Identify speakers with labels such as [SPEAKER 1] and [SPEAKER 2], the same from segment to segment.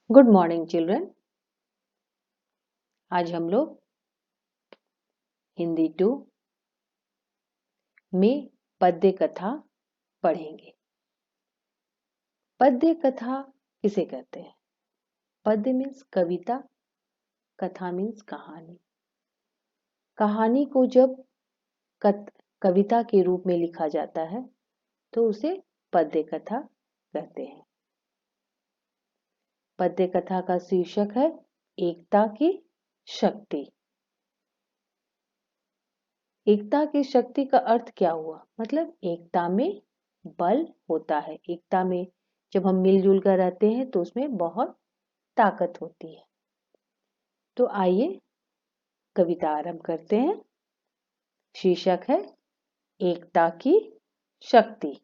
[SPEAKER 1] Good morning children. आज हम लोग हिंदी 2 में पद्य कथा पढ़ेंगे। पद्य कथा किसे कहते हैं? पद्य मीन्स कविता, कथा मीन्स कहानी। कहानी को जब कविता के रूप में लिखा जाता है तो उसे पद्य कथा कहते हैं। पद्य कथा का शीर्षक है एकता की शक्ति। एकता की शक्ति का अर्थ क्या हुआ? मतलब एकता में बल होता है। एकता में जब हम मिलजुल कर रहते हैं तो उसमें बहुत ताकत होती है। तो आइए कविता आरंभ करते हैं। शीर्षक है एकता की शक्ति।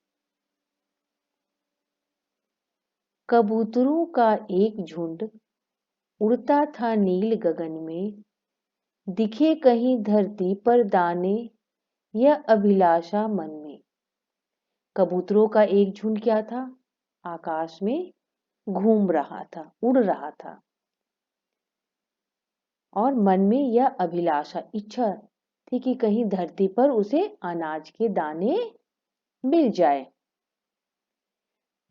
[SPEAKER 1] कबूतरों का एक झुंड उड़ता था नील गगन में, दिखे कहीं धरती पर दाने, यह अभिलाषा मन में। कबूतरों का एक झुंड क्या था? आकाश में घूम रहा था, उड़ रहा था और मन में यह अभिलाषा, इच्छा थी कि कहीं धरती पर उसे अनाज के दाने मिल जाए।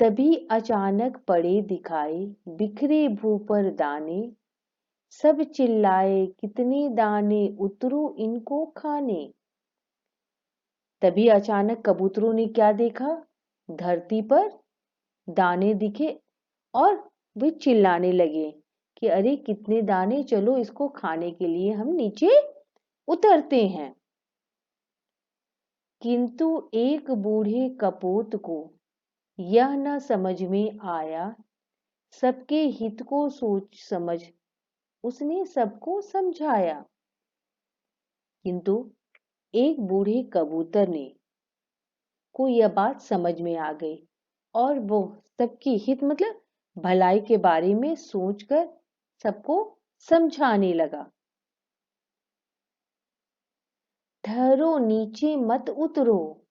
[SPEAKER 1] तभी अचानक पड़े दिखाई बिखरे भू पर दाने, सब चिल्लाए कितने दाने उतरो इनको खाने। तभी अचानक कबूतरों ने क्या देखा? धरती पर दाने दिखे और वे चिल्लाने लगे कि अरे कितने दाने, चलो इसको खाने के लिए हम नीचे उतरते हैं। किंतु एक बूढ़े कपूत को यह न समझ में आया, सबके हित को सोच समझ उसने सबको समझाया। किंतु एक बूढ़े कबूतर ने को यह बात समझ में आ गई और वो सबकी हित मतलब भलाई के बारे में सोचकर सबको समझाने लगा। ठहरो नीचे मत उतरो,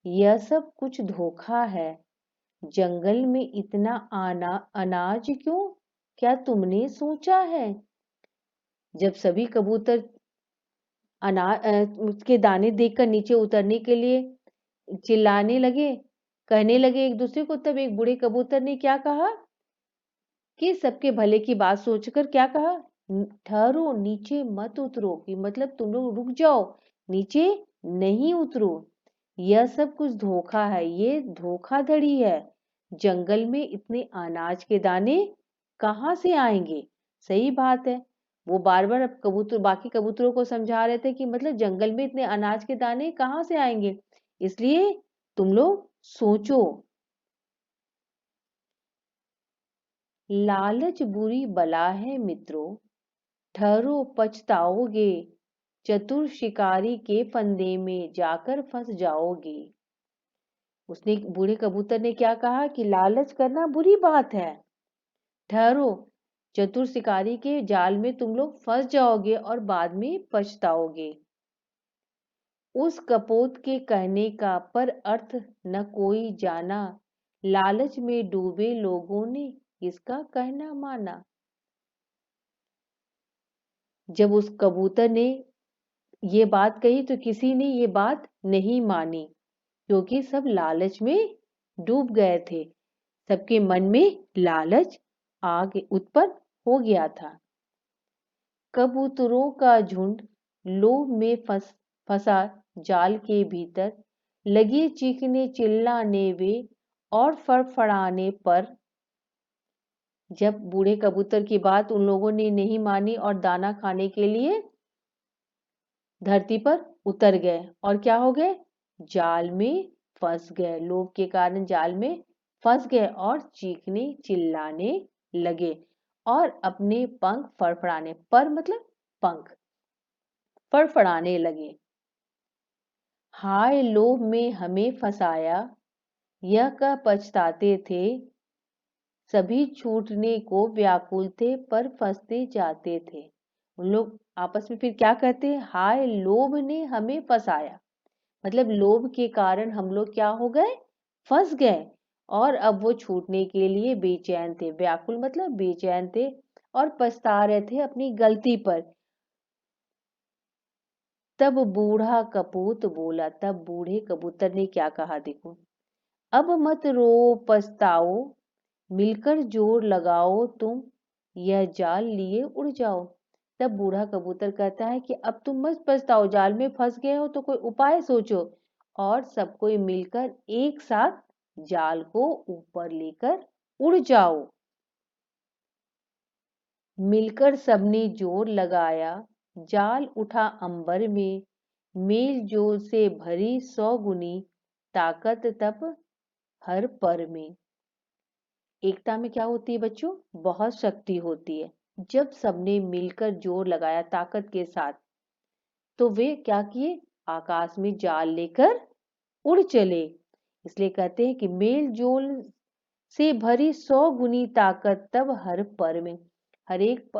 [SPEAKER 1] यह सब कुछ धोखा है। जंगल में इतना अनाज क्यों, क्या तुमने सोचा है? जब सभी कबूतर उसके दाने देखकर नीचे उतरने के लिए चिल्लाने लगे, कहने लगे एक दूसरे को, तब एक बूढ़े कबूतर ने क्या कहा कि सबके भले की बात सोचकर क्या कहा, ठहरो नीचे मत उतरो, कि मतलब तुम लोग रुक जाओ, नीचे नहीं उतरो, यह सब कुछ धोखा है, ये धोखाधड़ी है। जंगल में इतने अनाज के दाने कहाँ से आएंगे? सही बात है। वो बार बार अब बाकी कबूतरों को समझा रहे थे कि मतलब जंगल में इतने अनाज के दाने कहाँ से आएंगे, इसलिए तुम लोग सोचो। लालच बुरी बला है मित्रों, ठहरो पछताओगे, चतुर शिकारी के फंदे में जाकर फंस जाओगे। उसने बूढ़े कबूतर ने क्या कहा कि लालच करना बुरी बात है, ठहरो, चतुर शिकारी के जाल में तुम लोग फंस जाओगे और बाद में पछताओगे। उस कपोत के कहने का पर अर्थ न कोई जाना, लालच में डूबे लोगों ने इसका कहना माना। जब उस कबूतर ने ये बात कही तो किसी ने ये बात नहीं मानी, क्योंकि सब लालच में डूब गए थे। सबके मन में लालच आग उत्पन्न हो गया था। कबूतरों का झुंड लोभ में फंसा जाल के भीतर, लगे चीखने चिल्लाने वे और फड़फड़ाने पर। जब बूढ़े कबूतर की बात उन लोगों ने नहीं मानी और दाना खाने के लिए धरती पर उतर गए और क्या हो गए? जाल में फंस गए। लोभ के कारण जाल में फंस गए और चीखने चिल्लाने लगे और अपने पंख फड़फड़ाने, पर मतलब पंख, फड़फड़ाने लगे। हाय लोभ में हमें फंसाया, यह कह पछताते थे, सभी छूटने को व्याकुल थे पर फंसते जाते थे। उन लोग आपस में फिर क्या कहते हैं? हाय लोभ ने हमें फंसाया, मतलब लोभ के कारण हम लोग क्या हो गए? फंस गए और अब वो छूटने के लिए बेचैन थे। व्याकुल मतलब बेचैन थे और पछता रहे थे अपनी गलती पर। तब बूढ़ा कपूत बोला, तब बूढ़े कबूतर ने क्या कहा देखो, अब मत रो पछताओ, मिलकर जोर लगाओ तुम, यह जाल लिए उड़ जाओ। तब बूढ़ा कबूतर कहता है कि अब तुम मत पछताओ, जाल में फंस गए हो तो कोई उपाय सोचो, और सब कोई मिलकर एक साथ जाल को ऊपर लेकर उड़ जाओ। मिलकर सबने जोर लगाया, जाल उठा अंबर में, मेल जोल से भरी 100 गुनी ताकत तब हर पर में। एकता में क्या होती है बच्चों, बहुत शक्ति होती है। जब सबने मिलकर जोर लगाया ताकत के साथ, तो वे क्या किए, आकाश में जाल लेकर उड़ चले। इसलिए कहते हैं कि मेल जोल से भरी 100 गुनी ताकत तब हर पर में। हर एक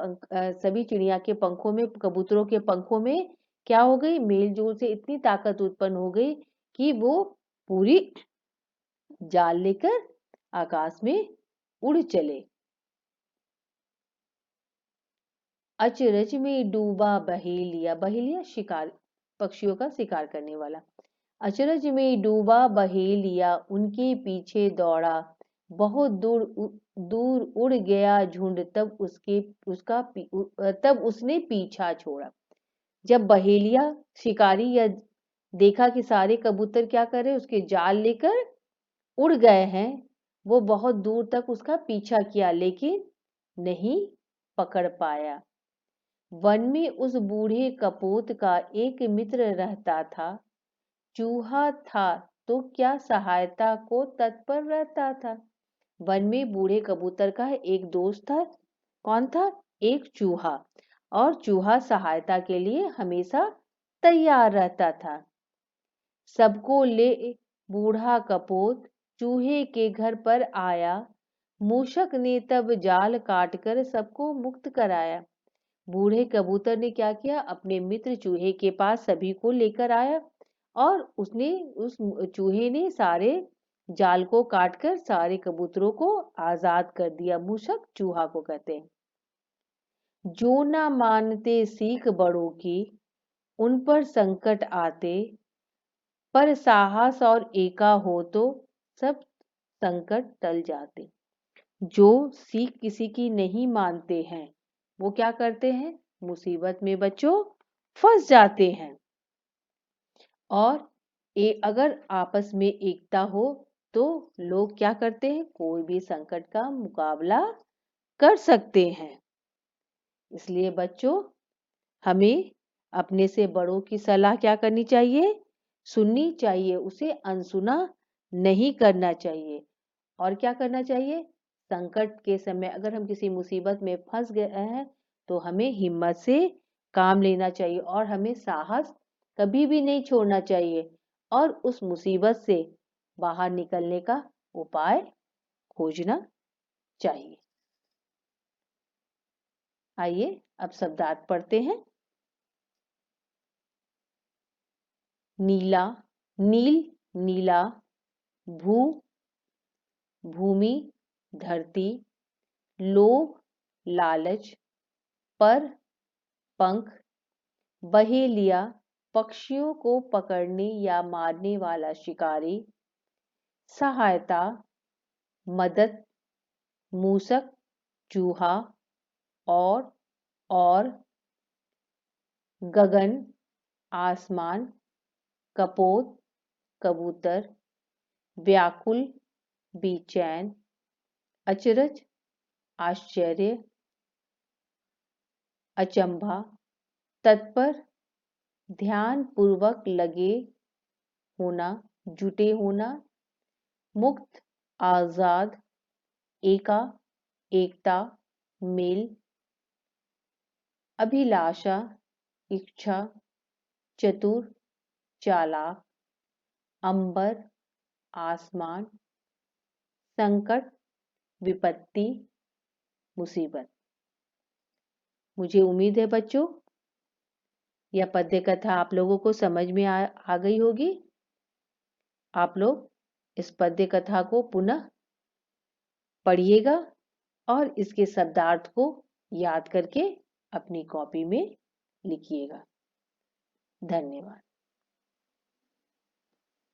[SPEAKER 1] सभी चिड़िया के पंखों में, कबूतरों के पंखों में क्या हो गई, मेल जोल से इतनी ताकत उत्पन्न हो गई कि वो पूरी जाल लेकर आकाश में उड़ चले। अचरज में डूबा बहेलिया, बहेलिया शिकार, पक्षियों का शिकार करने वाला। अचरज में डूबा बहेलिया उनके पीछे दौड़ा, बहुत दूर दूर उड़ गया झुंड, तब उसने पीछा छोड़ा। जब बहेलिया शिकारी या देखा कि सारे कबूतर क्या कर रहे, उसके जाल लेकर उड़ गए हैं, वो बहुत दूर तक उसका पीछा किया लेकिन नहीं पकड़ पाया। वन में उस बूढ़े कपूत का एक मित्र रहता था, चूहा था तो क्या सहायता को तत्पर रहता था। वन में बूढ़े कबूतर का एक दोस्त था, कौन था, एक चूहा, और चूहा सहायता के लिए हमेशा तैयार रहता था। सबको ले बूढ़ा कपूत चूहे के घर पर आया, मूषक ने तब जाल काटकर सबको मुक्त कराया। बूढ़े कबूतर ने क्या किया, अपने मित्र चूहे के पास सभी को लेकर आया, और उस चूहे ने सारे जाल को काटकर सारे कबूतरों को आजाद कर दिया। मूषक चूहा को कहते हैं। जो ना मानते सीख बड़ों की, उन पर संकट आते, पर साहस और एका हो तो सब संकट टल जाते। जो सीख किसी की नहीं मानते हैं, वो क्या करते हैं, मुसीबत में बच्चों फंस जाते हैं। और अगर आपस में एकता हो तो लोग क्या करते हैं, कोई भी संकट का मुकाबला कर सकते हैं। इसलिए बच्चों, हमें अपने से बड़ों की सलाह क्या करनी चाहिए, सुननी चाहिए, उसे अनसुना नहीं करना चाहिए। और क्या करना चाहिए, संकट के समय अगर हम किसी मुसीबत में फंस गए हैं तो हमें हिम्मत से काम लेना चाहिए, और हमें साहस कभी भी नहीं छोड़ना चाहिए, और उस मुसीबत से बाहर निकलने का उपाय खोजना चाहिए। आइए अब शब्दार्थ पढ़ते हैं। नीला, नील, नीला, भू, भूमि, धरती, लोभ, लालच, पर, पंख, बहेलिया, पक्षियों को पकड़ने या मारने वाला शिकारी, सहायता, मदद, मूसक, चूहा, और, गगन, आसमान, कपोत, कबूतर, व्याकुल, बेचैन, अचरज, आश्चर्य, अचंभा, तत्पर, ध्यान पूर्वक लगे होना, जुटे होना, मुक्त, आजाद, एका, एकता, मेल, अभिलाषा, इच्छा, चतुर, चालाक, अंबर, आसमान, संकट, विपत्ति, मुसीबत। मुझे उम्मीद है बच्चों, यह पद्य कथा आप लोगों को समझ में आ गई होगी। आप लोग इस पद्य कथा को पुनः पढ़िएगा और इसके शब्दार्थ को याद करके अपनी कॉपी में लिखिएगा। धन्यवाद।